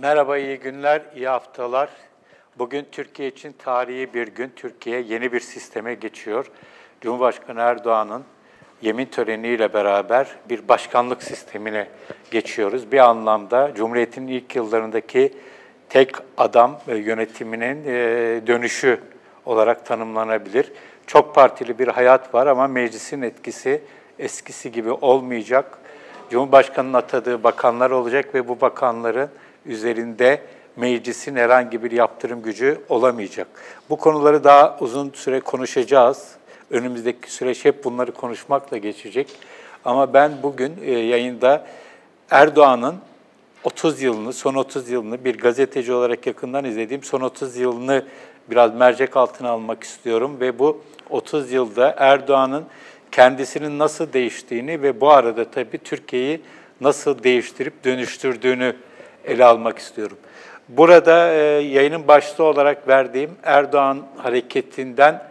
Merhaba, iyi günler, iyi haftalar. Bugün Türkiye için tarihi bir gün. Türkiye yeni bir sisteme geçiyor. Cumhurbaşkanı Erdoğan'ın yemin töreniyle beraber bir başkanlık sistemine geçiyoruz. Bir anlamda Cumhuriyet'in ilk yıllarındaki tek adam yönetiminin dönüşü olarak tanımlanabilir. Çok partili bir hayat var ama meclisin etkisi eskisi gibi olmayacak. Cumhurbaşkanı'nın atadığı bakanlar olacak ve bu bakanların üzerinde meclisin herhangi bir yaptırım gücü olamayacak. Bu konuları daha uzun süre konuşacağız. Önümüzdeki süreç hep bunları konuşmakla geçecek. Ama ben bugün yayında Erdoğan'ın son 30 yılını bir gazeteci olarak yakından izlediğim son 30 yılını biraz mercek altına almak istiyorum ve bu 30 yılda Erdoğan'ın kendisinin nasıl değiştiğini ve bu arada tabii Türkiye'yi nasıl değiştirip dönüştürdüğünü ele almak istiyorum. Burada yayının başlığı olarak verdiğim Erdoğan hareketinden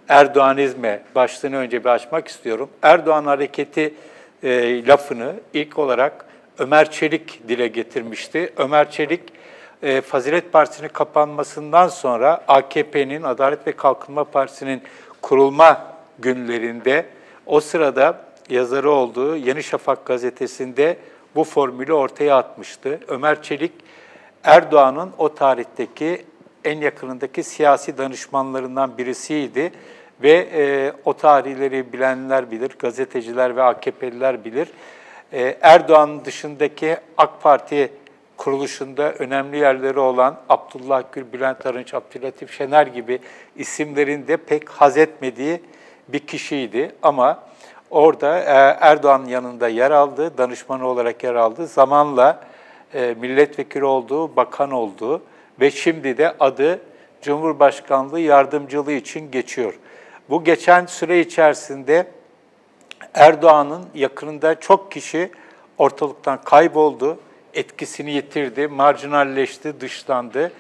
Erdoğanizme başlığını önce bir açmak istiyorum. Erdoğan hareketi lafını ilk olarak Ömer Çelik dile getirmişti. Ömer Çelik, Fazilet Partisi'nin kapanmasından sonra AKP'nin, Adalet ve Kalkınma Partisi'nin kurulma günlerinde o sırada yazarı olduğu Yeni Şafak gazetesinde bu formülü ortaya atmıştı. Ömer Çelik, Erdoğan'ın o tarihteki en yakınındaki siyasi danışmanlarından birisiydi ve o tarihleri bilenler bilir, gazeteciler ve AKP'liler bilir. Erdoğan'ın dışındaki AK Parti kuruluşunda önemli yerleri olan Abdullah Gül, Bülent Arınç, Abdülatif Şener gibi isimlerin de pek haz etmediği bir kişiydi. Ama orada Erdoğan'ın yanında yer aldı, danışmanı olarak yer aldı. Zamanla milletvekili oldu, bakan oldu ve şimdi de adı Cumhurbaşkanlığı yardımcılığı için geçiyor. Bu geçen süre içerisinde Erdoğan'ın yakınında çok kişi ortalıktan kayboldu, etkisini yitirdi, marjinalleşti, dışlandı.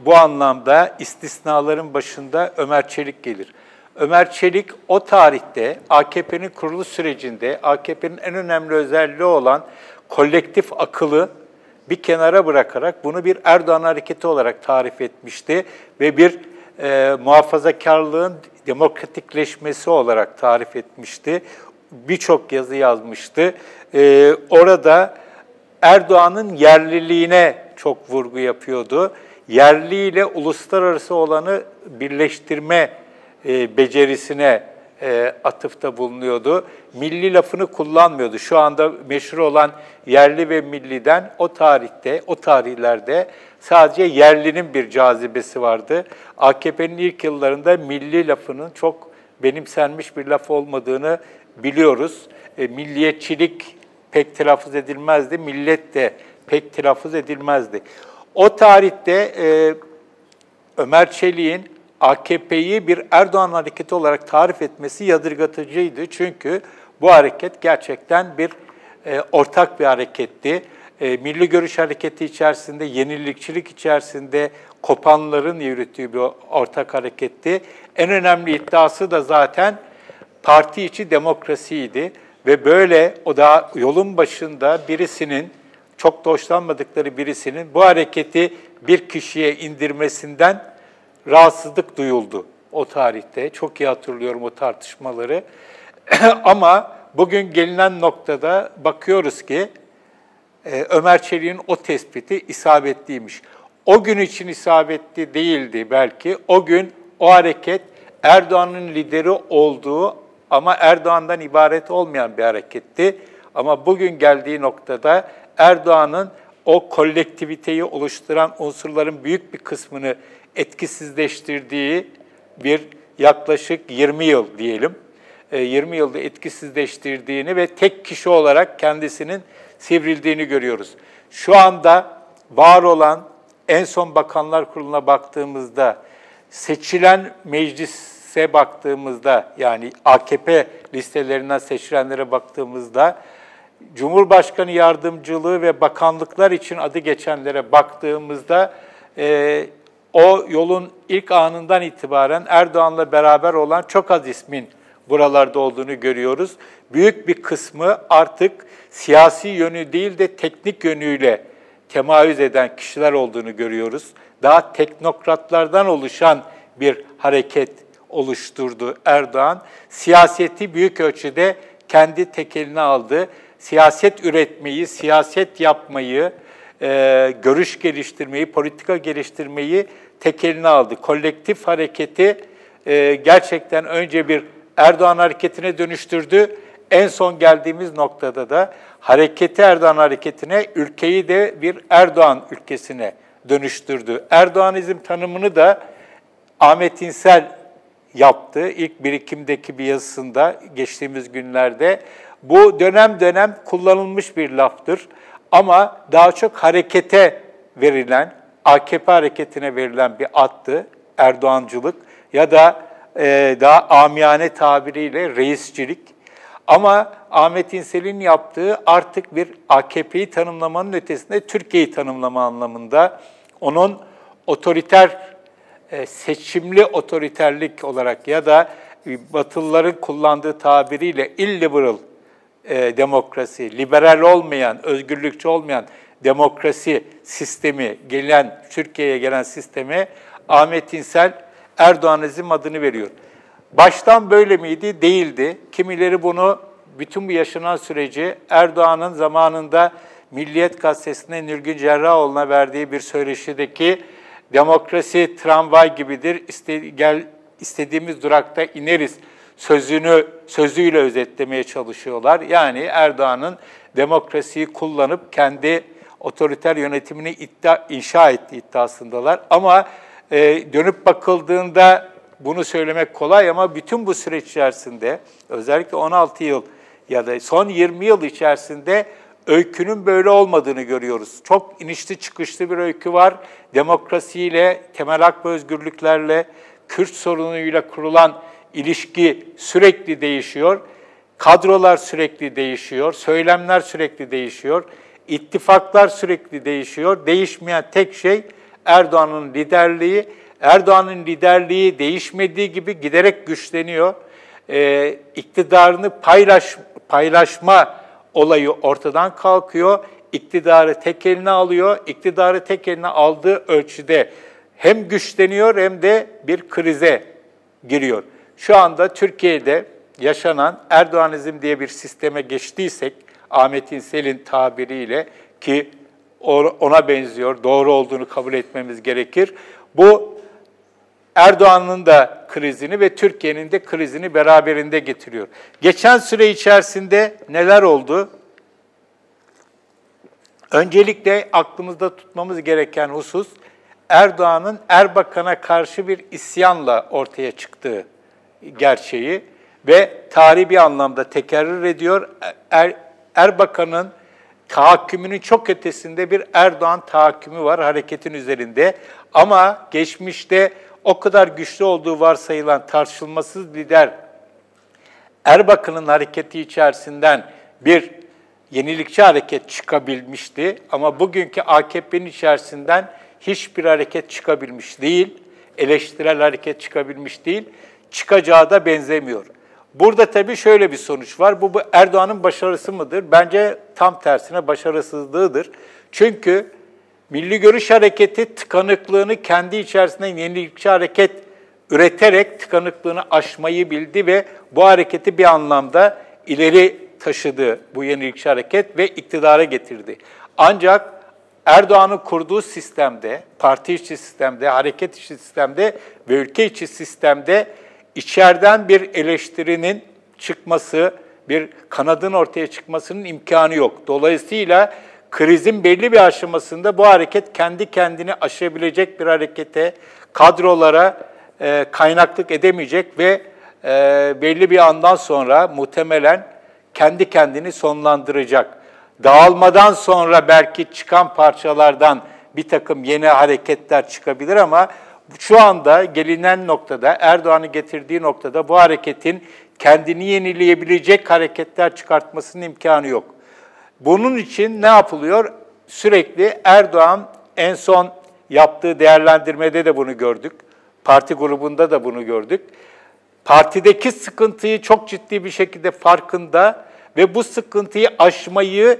Bu anlamda istisnaların başında Ömer Çelik gelir. Ömer Çelik o tarihte AKP'nin kuruluş sürecinde AKP'nin en önemli özelliği olan kolektif akılı bir kenara bırakarak bunu bir Erdoğan hareketi olarak tarif etmişti ve bir muhafazakarlığın demokratikleşmesi olarak tarif etmişti. Birçok yazı yazmıştı. Orada Erdoğan'ın yerliliğine çok vurgu yapıyordu. Yerli ile uluslararası olanı birleştirme becerisine atıfta bulunuyordu. Milli lafını kullanmıyordu. Şu anda meşhur olan yerli ve milliden o tarihlerde sadece yerlinin bir cazibesi vardı. AKP'nin ilk yıllarında milli lafının çok benimsenmiş bir laf olmadığını biliyoruz. Milliyetçilik pek telaffuz edilmezdi, millet de pek telaffuz edilmezdi. O tarihte Ömer Çelik'in AKP'yi bir Erdoğan hareketi olarak tarif etmesi yadırgatıcıydı. Çünkü bu hareket gerçekten bir ortak bir hareketti. Milli Görüş Hareketi içerisinde, yenilikçilik içerisinde kopanların yürüttüğü bir ortak hareketti. En önemli iddiası da zaten parti içi demokrasiydi. Ve böyle o da yolun başında birisinin, çok da hoşlanmadıkları birisinin bu hareketi bir kişiye indirmesinden rahatsızlık duyuldu o tarihte. Çok iyi hatırlıyorum o tartışmaları. Ama bugün gelinen noktada bakıyoruz ki Ömer Çelik'in o tespiti isabetliymiş. O gün için isabetli değildi belki. O gün o hareket Erdoğan'ın lideri olduğu ama Erdoğan'dan ibaret olmayan bir hareketti. Ama bugün geldiği noktada Erdoğan'ın o kolektiviteyi oluşturan unsurların büyük bir kısmını etkisizleştirdiği bir yaklaşık 20 yıl diyelim, 20 yılda etkisizleştirdiğini ve tek kişi olarak kendisinin sivrildiğini görüyoruz. Şu anda var olan en son Bakanlar Kurulu'na baktığımızda, seçilen meclise baktığımızda, yani AKP listelerinden seçilenlere baktığımızda, Cumhurbaşkanı yardımcılığı ve bakanlıklar için adı geçenlere baktığımızda, o yolun ilk anından itibaren Erdoğan'la beraber olan çok az ismin buralarda olduğunu görüyoruz. Büyük bir kısmı artık siyasi yönü değil de teknik yönüyle temayüz eden kişiler olduğunu görüyoruz. Daha teknokratlardan oluşan bir hareket oluşturdu Erdoğan. Siyaseti büyük ölçüde kendi tekeline aldı. Siyaset üretmeyi, siyaset yapmayı, görüş geliştirmeyi, politika geliştirmeyi tekeline aldı. Kolektif hareketi gerçekten önce bir Erdoğan hareketine dönüştürdü. En son geldiğimiz noktada da hareketi Erdoğan hareketine, ülkeyi de bir Erdoğan ülkesine dönüştürdü. Erdoğanizm tanımını da Ahmet İnsel yaptı. İlk birikimdeki bir yazısında geçtiğimiz günlerde. Bu dönem dönem kullanılmış bir laftır. Ama daha çok harekete verilen, AKP hareketine verilen bir addı Erdoğancılık ya da daha amiyane tabiriyle reisçilik. Ama Ahmet İnsel'in yaptığı artık bir AKP'yi tanımlamanın ötesinde Türkiye'yi tanımlama anlamında onun otoriter, seçimli otoriterlik olarak ya da Batılıların kullandığı tabiriyle illiberal demokrasi, liberal olmayan, özgürlükçü olmayan demokrasi sistemi, Türkiye'ye gelen sisteme Ahmet İnsel Erdoğanizm adını veriyor. Baştan böyle miydi? Değildi. Kimileri bunu bütün bu yaşanan süreci Erdoğan'ın zamanında Milliyet Gazetesi'ne Nilgün Cerrahoğlu'na verdiği bir söyleşideki demokrasi tramvay gibidir, istediğimiz durakta ineriz sözüyle özetlemeye çalışıyorlar. Yani Erdoğan'ın demokrasiyi kullanıp kendi otoriter yönetimini inşa ettiği iddiasındalar. Ama dönüp bakıldığında bunu söylemek kolay ama bütün bu süreç içerisinde özellikle 16 yıl ya da son 20 yıl içerisinde öykünün böyle olmadığını görüyoruz. Çok inişli çıkışlı bir öykü var. Demokrasiyle, temel hak ve özgürlüklerle, Kürt sorunuyla kurulan ilişki sürekli değişiyor. Kadrolar sürekli değişiyor. Söylemler sürekli değişiyor. İttifaklar sürekli değişiyor. Değişmeyen tek şey Erdoğan'ın liderliği. Erdoğan'ın liderliği değişmediği gibi giderek güçleniyor. İktidarını paylaşma olayı ortadan kalkıyor. İktidarı tek eline alıyor. İktidarı tek eline aldığı ölçüde hem güçleniyor hem de bir krize giriyor. Şu anda Türkiye'de yaşanan Erdoğanizm diye bir sisteme geçtiysek, Ahmet İnsel'in tabiriyle ki ona benziyor, doğru olduğunu kabul etmemiz gerekir. Bu Erdoğan'ın da krizini ve Türkiye'nin de krizini beraberinde getiriyor. Geçen süre içerisinde neler oldu? Öncelikle aklımızda tutmamız gereken husus, Erdoğan'ın Erbakan'a karşı bir isyanla ortaya çıktığı gerçeği ve tarihi bir anlamda tekerrür ediyor. Erbakan'ın tahakkümünün çok ötesinde bir Erdoğan tahakkümü var hareketin üzerinde. Ama geçmişte o kadar güçlü olduğu varsayılan tartışılmasız lider Erbakan'ın hareketi içerisinden bir yenilikçi hareket çıkabilmişti. Ama bugünkü AKP'nin içerisinden hiçbir hareket çıkabilmiş değil, eleştirel hareket çıkabilmiş değil, çıkacağı da benzemiyor. Burada tabii şöyle bir sonuç var, bu Erdoğan'ın başarısı mıdır? Bence tam tersine başarısızlığıdır. Çünkü Milli Görüş Hareketi tıkanıklığını kendi içerisinde yenilikçi hareket üreterek tıkanıklığını aşmayı bildi ve bu hareketi bir anlamda ileri taşıdı bu yenilikçi hareket ve iktidara getirdi. Ancak Erdoğan'ın kurduğu sistemde, parti içi sistemde, hareket içi sistemde ve ülke içi sistemde içeriden bir eleştirinin çıkması, bir kanadın ortaya çıkmasının imkanı yok. Dolayısıyla krizin belli bir aşamasında bu hareket kendi kendini aşabilecek bir harekete, kadrolara kaynaklık edemeyecek ve belli bir andan sonra muhtemelen kendi kendini sonlandıracak. Dağılmadan sonra belki çıkan parçalardan bir takım yeni hareketler çıkabilir ama şu anda gelinen noktada, Erdoğan'ın getirdiği noktada bu hareketin kendini yenileyebilecek hareketler çıkartmasının imkanı yok. Bunun için ne yapılıyor? Sürekli Erdoğan en son yaptığı değerlendirmede de bunu gördük. Parti grubunda da bunu gördük. Partideki sıkıntıyı çok ciddi bir şekilde farkında ve bu sıkıntıyı aşmayı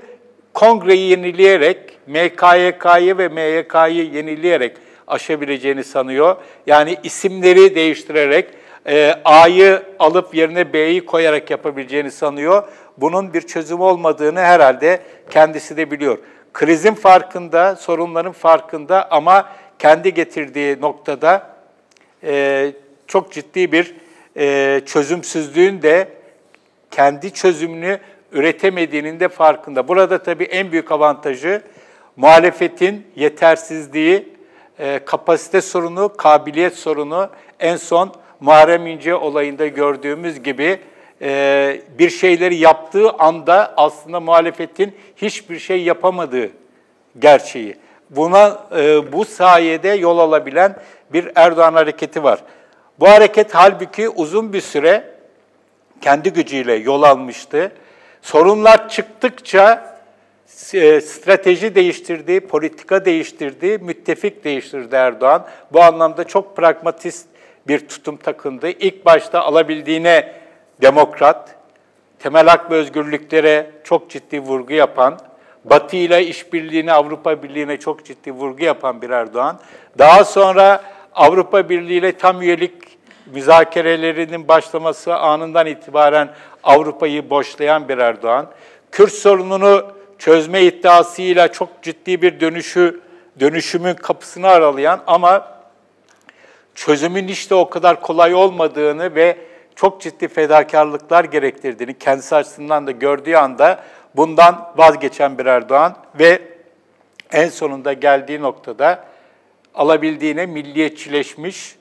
Kongreyi yenileyerek, MKYK'yı ve MYK'yı yenileyerek aşabileceğini sanıyor. Yani isimleri değiştirerek, A'yı alıp yerine B'yi koyarak yapabileceğini sanıyor. Bunun bir çözüm olmadığını herhalde kendisi de biliyor. Krizin farkında, sorunların farkında ama kendi getirdiği noktada çok ciddi bir çözümsüzlüğün de kendi çözümünü üretemediğinin de farkında. Burada tabii en büyük avantajı muhalefetin yetersizliği, kapasite sorunu, kabiliyet sorunu, en son Muharrem İnce olayında gördüğümüz gibi bir şeyleri yaptığı anda aslında muhalefetin hiçbir şey yapamadığı gerçeği. Bu sayede yol alabilen bir Erdoğan hareketi var. Bu hareket halbuki uzun bir süre kendi gücüyle yol almıştı. Sorunlar çıktıkça strateji değiştirdi, politika değiştirdi, müttefik değiştirdi Erdoğan. Bu anlamda çok pragmatist bir tutum takındı. İlk başta alabildiğine demokrat, temel hak ve özgürlüklere çok ciddi vurgu yapan, Batı ile işbirliğine, Avrupa Birliği'ne çok ciddi vurgu yapan bir Erdoğan. Daha sonra Avrupa Birliği ile tam üyelik müzakerelerinin başlaması anından itibaren Avrupa'yı boşlayan bir Erdoğan. Kürt sorununu çözme iddiasıyla çok ciddi bir dönüşümün kapısını aralayan ama çözümün işte o kadar kolay olmadığını ve çok ciddi fedakarlıklar gerektirdiğini kendisi açısından da gördüğü anda bundan vazgeçen bir Erdoğan ve en sonunda geldiği noktada alabildiğine milliyetçileşmiş,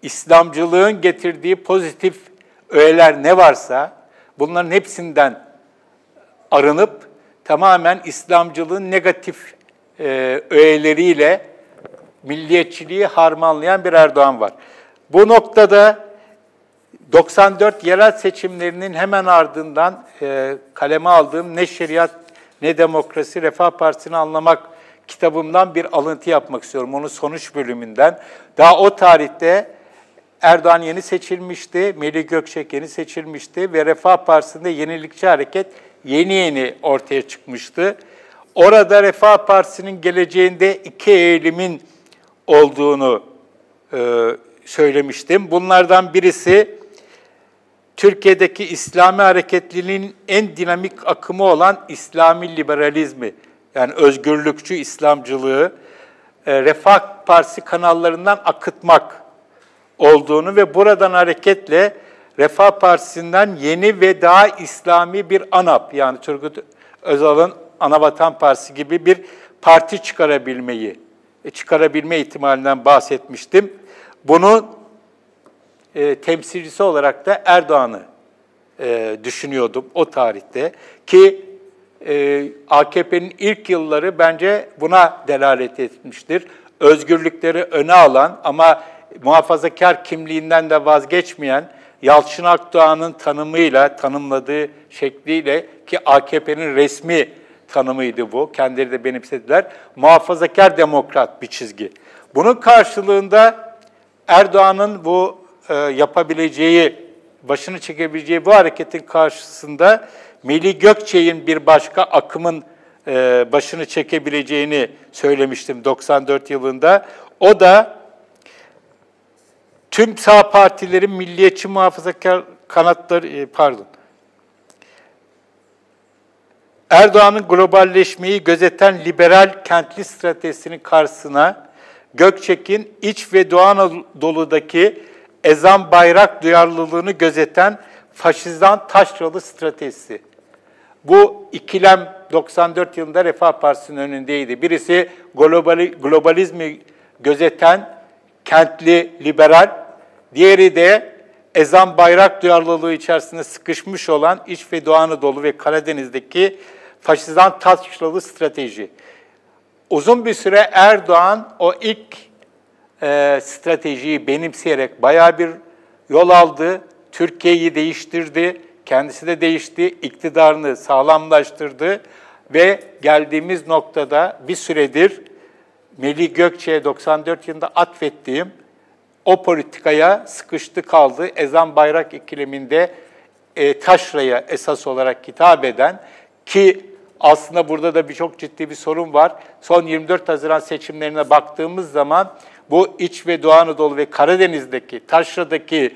İslamcılığın getirdiği pozitif öğeler ne varsa bunların hepsinden arınıp tamamen İslamcılığın negatif öğeleriyle milliyetçiliği harmanlayan bir Erdoğan var. Bu noktada 94 yerel seçimlerinin hemen ardından kaleme aldığım Ne Şeriat Ne Demokrasi Refah Partisi'ni anlamak kitabımdan bir alıntı yapmak istiyorum. Onun sonuç bölümünden. Daha o tarihte Erdoğan yeni seçilmişti, Melih Gökçek yeni seçilmişti ve Refah Partisi'nde Yenilikçi Hareket yeni ortaya çıkmıştı. Orada Refah Partisi'nin geleceğinde iki eğilimin olduğunu söylemiştim. Bunlardan birisi Türkiye'deki İslami hareketliliğin en dinamik akımı olan İslami liberalizmi, yani özgürlükçü İslamcılığı Refah Partisi kanallarından akıtmak olduğunu ve buradan hareketle Refah Partisi'nden yeni ve daha İslami bir ANAP, yani Turgut Özal'ın Anavatan Partisi gibi bir parti çıkarabilme ihtimalinden bahsetmiştim. Bunun temsilcisi olarak da Erdoğan'ı düşünüyordum o tarihte ki AKP'nin ilk yılları bence buna delalet etmiştir. Özgürlükleri öne alan ama muhafazakar kimliğinden de vazgeçmeyen Yalçın Akdoğan'ın tanımladığı şekliyle ki AKP'nin resmi tanımıydı bu, kendileri de benimsediler, muhafazakar demokrat bir çizgi. Bunun karşılığında Erdoğan'ın bu yapabileceği, başını çekebileceği bu hareketin karşısında Melih Gökçek'in bir başka akımın başını çekebileceğini söylemiştim 94 yılında. O da tüm sağ partilerin milliyetçi muhafazakar kanatları, Erdoğan'ın globalleşmeyi gözeten liberal kentli stratejisinin karşısına Gökçek'in İç ve Doğu Anadolu'daki ezan bayrak duyarlılığını gözeten faşizan taşralı stratejisi. Bu ikilem 94 yılında Refah Partisi'nin önündeydi. Birisi globalizmi gözeten kentli liberal, diğeri de ezan bayrak duyarlılığı içerisinde sıkışmış olan İç ve Doğu Anadolu ve Karadeniz'deki faşizan taşralı strateji. Uzun bir süre Erdoğan o ilk stratejiyi benimseyerek bayağı bir yol aldı, Türkiye'yi değiştirdi, kendisi de değişti, iktidarını sağlamlaştırdı ve geldiğimiz noktada bir süredir Melih Gökçek'e 94 yılında atfettiğim o politikaya sıkıştı kaldı. Ezan bayrak ikileminde taşraya esas olarak hitap eden ki Aslında burada da çok ciddi bir sorun var. Son 24 Haziran seçimlerine baktığımız zaman bu İç ve Doğu Anadolu ve Karadeniz'deki, Taşra'daki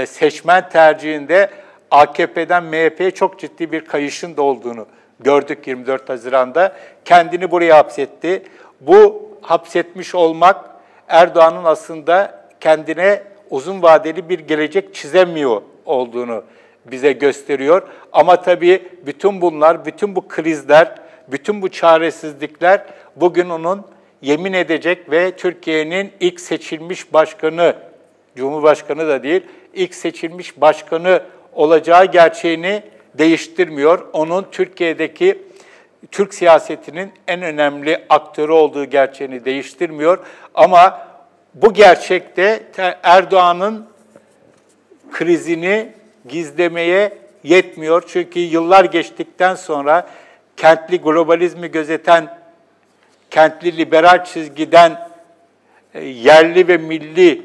seçmen tercihinde AKP'den MHP'ye çok ciddi bir kayışın da olduğunu gördük 24 Haziran'da. Kendini buraya hapsetti. Bu hapsetmiş olmak Erdoğan'ın aslında kendine uzun vadeli bir gelecek çizemiyor olduğunu bize gösteriyor. Ama tabii bütün bunlar, bütün bu krizler, bütün bu çaresizlikler bugün onun yemin edecek ve Türkiye'nin ilk seçilmiş başkanı, Cumhurbaşkanı da değil, ilk seçilmiş başkanı olacağı gerçeğini değiştirmiyor. Onun Türkiye'deki Türk siyasetinin en önemli aktörü olduğu gerçeğini değiştirmiyor. Ama bu gerçekte Erdoğan'ın krizini gizlemeye yetmiyor. Çünkü yıllar geçtikten sonra kentli globalizmi gözeten, kentli liberal çizgiden yerli ve milli,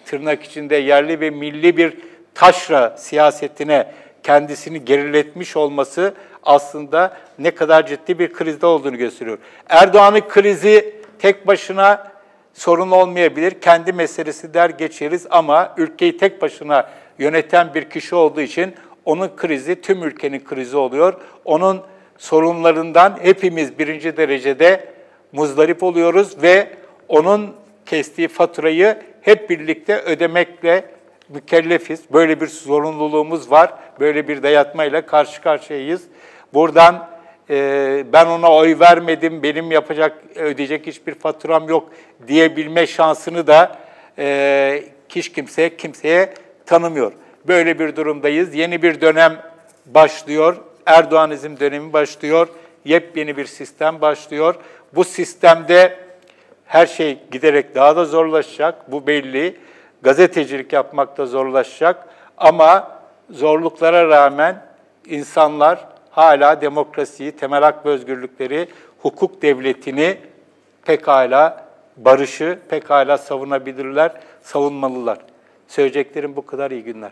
tırnak içinde yerli ve milli bir taşra siyasetine kendisini geriletmiş olması aslında ne kadar ciddi bir krizde olduğunu gösteriyor. Erdoğan'ın krizi tek başına sorun olmayabilir, kendi meselesi der geçeriz ama ülkeyi tek başına yöneten bir kişi olduğu için onun krizi tüm ülkenin krizi oluyor. Onun sorunlarından hepimiz birinci derecede muzdarip oluyoruz ve onun kestiği faturayı hep birlikte ödemekle mükellefiz. Böyle bir zorunluluğumuz var. Böyle bir dayatmayla karşı karşıyayız. Buradan ben ona oy vermedim, benim ödeyecek hiçbir faturam yok diyebilme şansını da hiç kimseye tanımıyor. Böyle bir durumdayız. Yeni bir dönem başlıyor. Erdoğanizm dönemi başlıyor. Yepyeni bir sistem başlıyor. Bu sistemde her şey giderek daha da zorlaşacak. Bu belli. Gazetecilik yapmak da zorlaşacak. Ama zorluklara rağmen insanlar hala demokrasiyi, temel hak ve özgürlükleri, hukuk devletini pekala, barışı pekala savunabilirler, savunmalılar. Söyleyeceklerim bu kadar. İyi günler.